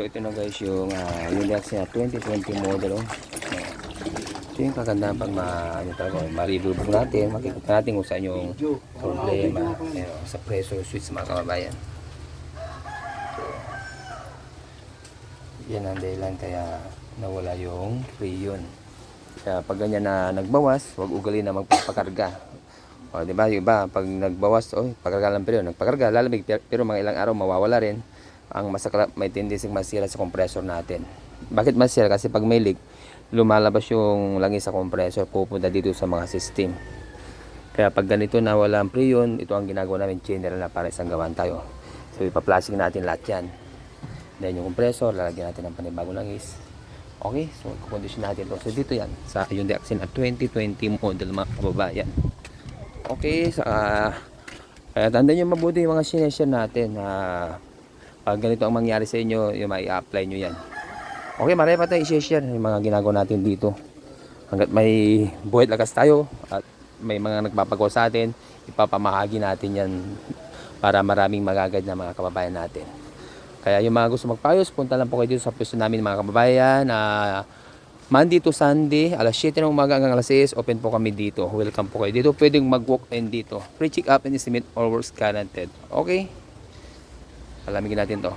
So ito na guys yung Unix na 2020 model. Ito yung kagandahan pag ma-review natin, makikita natin kung saan yung problema sa pressure switch mga kababayan. Yan ang dahilan kaya nawala yung freon. Kaya pag ganyan na nagbawas, huwag ugali na magpapakarga. O, diba? Yung iba, pag nagbawas, pakarga lang pero nagpakarga, lalamig, pero mga ilang araw mawawala rin. Ang masaklap, may tendency masira sa compressor natin. Bakit masira? Kasi pag may leak, lumalabas yung langis sa compressor, pupunta dito sa mga system. Kaya pag ganito na wala ang freon, ito ang ginagawa namin general na para isang gawan tayo. So ipa-plastic natin lahat yan. Then yung compressor, lalagyan natin ng panibagong langis. Okay, so kukondisyon natin ito. So dito yan, sa Hyundai Accent at 2020 model mga kababayan. Okay, kaya tandaan nyo mabuti yung mga sineshare natin na pag ganito ang mangyari sa inyo, yung mai-apply nyo yan. Okay, marami pa tayo i-share yung mga ginagawa natin dito. Hanggat may buhay lakas tayo at may mga nagpapagawa sa atin, ipapamahagi natin yan para maraming magagad na mga kababayan natin. Kaya yung mga gusto magpayos, punta lang po kayo dito sa pwesto namin mga kababayan. Monday to Sunday, alas 7 ng umaga hanggang alas 6, open po kami dito. Welcome po kayo dito. Pwedeng mag-walk-in dito. Free check up and estimate all works guaranteed. Okay? Alamigin natin to.